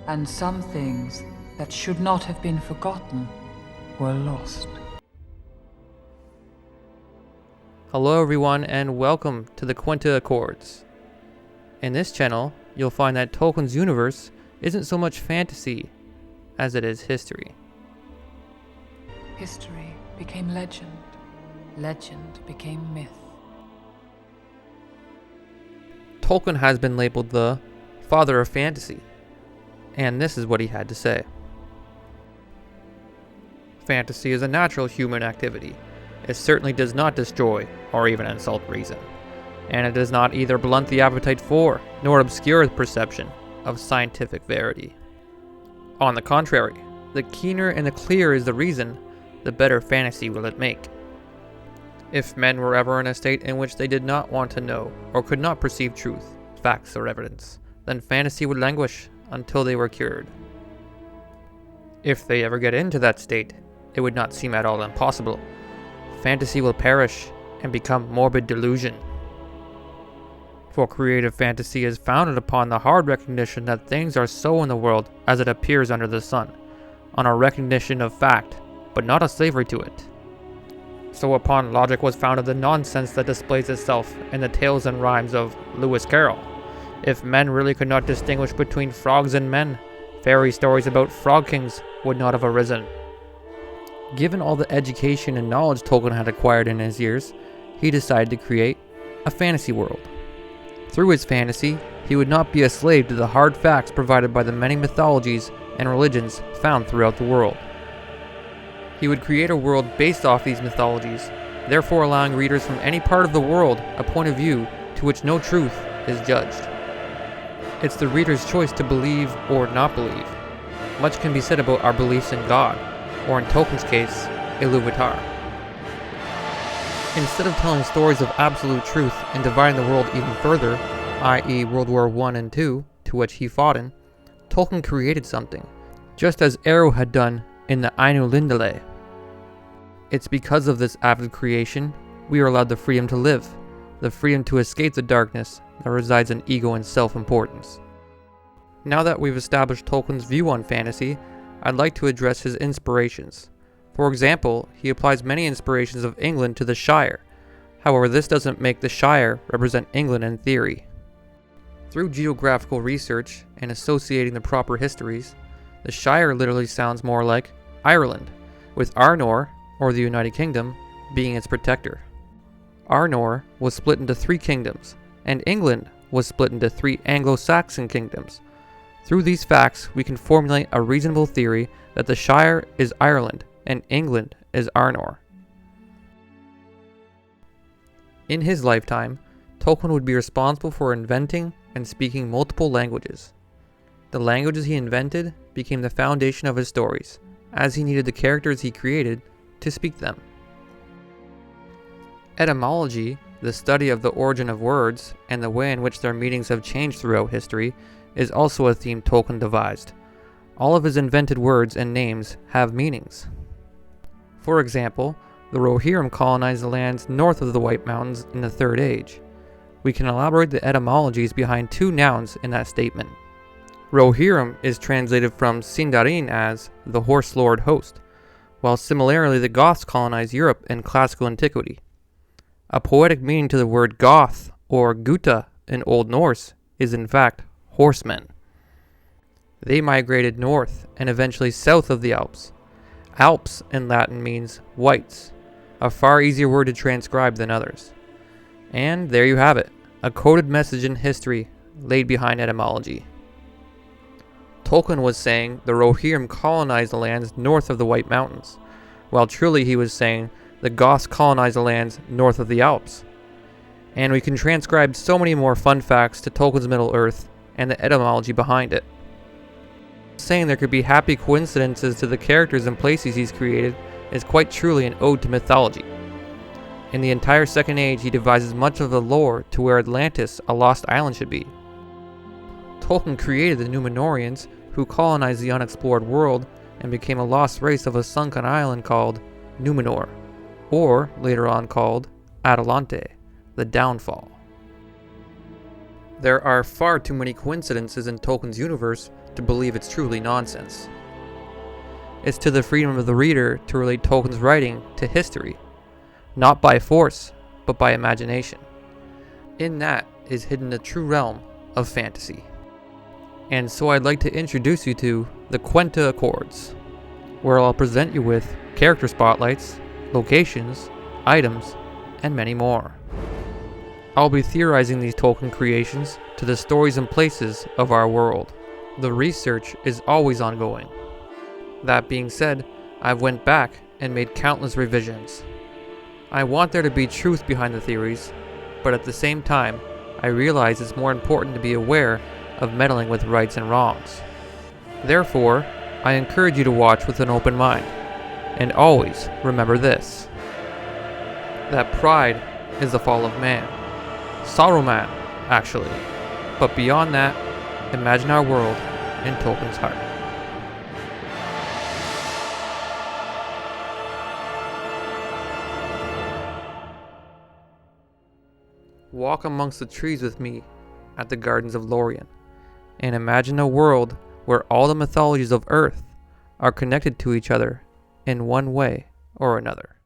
and some things that should not have been forgotten were lost. Hello everyone and welcome to the Quenta Accords. In this channel, you'll find that Tolkien's universe isn't so much fantasy as it is history. History became legend. Legend became myth. Tolkien has been labeled the father of fantasy, and this is what he had to say. Fantasy is a natural human activity. It certainly does not destroy or even insult reason, and it does not either blunt the appetite for nor obscure the perception of scientific verity. On the contrary, the keener and the clearer is the reason, the better fantasy will it make. If men were ever in a state in which they did not want to know or could not perceive truth, facts, or evidence, then fantasy would languish until they were cured. If they ever get into that state, it would not seem at all impossible. Fantasy will perish and become morbid delusion. For creative fantasy is founded upon the hard recognition that things are so in the world as it appears under the sun, on a recognition of fact, but not a slavery to it. So upon logic was founded the nonsense that displays itself in the tales and rhymes of Lewis Carroll. If men really could not distinguish between frogs and men, fairy stories about frog kings would not have arisen. Given all the education and knowledge Tolkien had acquired in his years, he decided to create a fantasy world. Through his fantasy, he would not be a slave to the hard facts provided by the many mythologies and religions found throughout the world. He would create a world based off these mythologies, therefore allowing readers from any part of the world a point of view to which no truth is judged. It's the reader's choice to believe or not believe. Much can be said about our beliefs in God, or in Tolkien's case, Iluvatar. Instead of telling stories of absolute truth and dividing the world even further, i.e. World War I and II, to which he fought in, Tolkien created something, just as Arrow had done in the Ainulindale. It's because of this avid creation, we are allowed the freedom to live, the freedom to escape the darkness that resides in ego and self-importance. Now that we've established Tolkien's view on fantasy, I'd like to address his inspirations. For example, he applies many inspirations of England to the Shire. However, this doesn't make the Shire represent England in theory. Through geographical research and associating the proper histories, the Shire literally sounds more like Ireland, with Arnor, or the United Kingdom, being its protector. Arnor was split into 3 kingdoms, and England was split into 3 Anglo-Saxon kingdoms. Through these facts, we can formulate a reasonable theory that the Shire is Ireland and England is Arnor. In his lifetime, Tolkien would be responsible for inventing and speaking multiple languages. The languages he invented became the foundation of his stories, as he needed the characters he created to speak them. Etymology, the study of the origin of words and the way in which their meanings have changed throughout history, is also a theme Tolkien devised. All of his invented words and names have meanings. For example, the Rohirrim colonized the lands north of the White Mountains in the Third Age. We can elaborate the etymologies behind 2 nouns in that statement. Rohirrim is translated from Sindarin as the horse lord host, while similarly the Goths colonized Europe in classical antiquity. A poetic meaning to the word Goth, or Guta in Old Norse, is in fact horsemen. They migrated north and eventually south of the Alps. Alps in Latin means whites, a far easier word to transcribe than others. And there you have it, a coded message in history laid behind etymology. Tolkien was saying the Rohirrim colonized the lands north of the White Mountains, while truly he was saying the Goths colonized the lands north of the Alps. And we can transcribe so many more fun facts to Tolkien's Middle-earth and the etymology behind it. Saying there could be happy coincidences to the characters and places he's created is quite truly an ode to mythology. In the entire Second Age, he devises much of the lore to where Atlantis, a lost island, should be. Tolkien created the Númenóreans, who colonized the unexplored world and became a lost race of a sunken island called Númenor, or later on called Atalante, the Downfall. There are far too many coincidences in Tolkien's universe to believe it's truly nonsense. It's to the freedom of the reader to relate Tolkien's writing to history, not by force, but by imagination. In that is hidden the true realm of fantasy. And so I'd like to introduce you to the Quenta Accords, where I'll present you with character spotlights, locations, items, and many more. I'll be theorizing these Tolkien creations to the stories and places of our world. The research is always ongoing. That being said, I've went back and made countless revisions. I want there to be truth behind the theories, but at the same time, I realize it's more important to be aware of meddling with rights and wrongs. Therefore, I encourage you to watch with an open mind, and always remember this: that pride is the fall of man. Saruman, actually. But beyond that, imagine our world in Tolkien's heart. Walk amongst the trees with me at the gardens of Lorien, and imagine a world where all the mythologies of Earth are connected to each other in one way or another.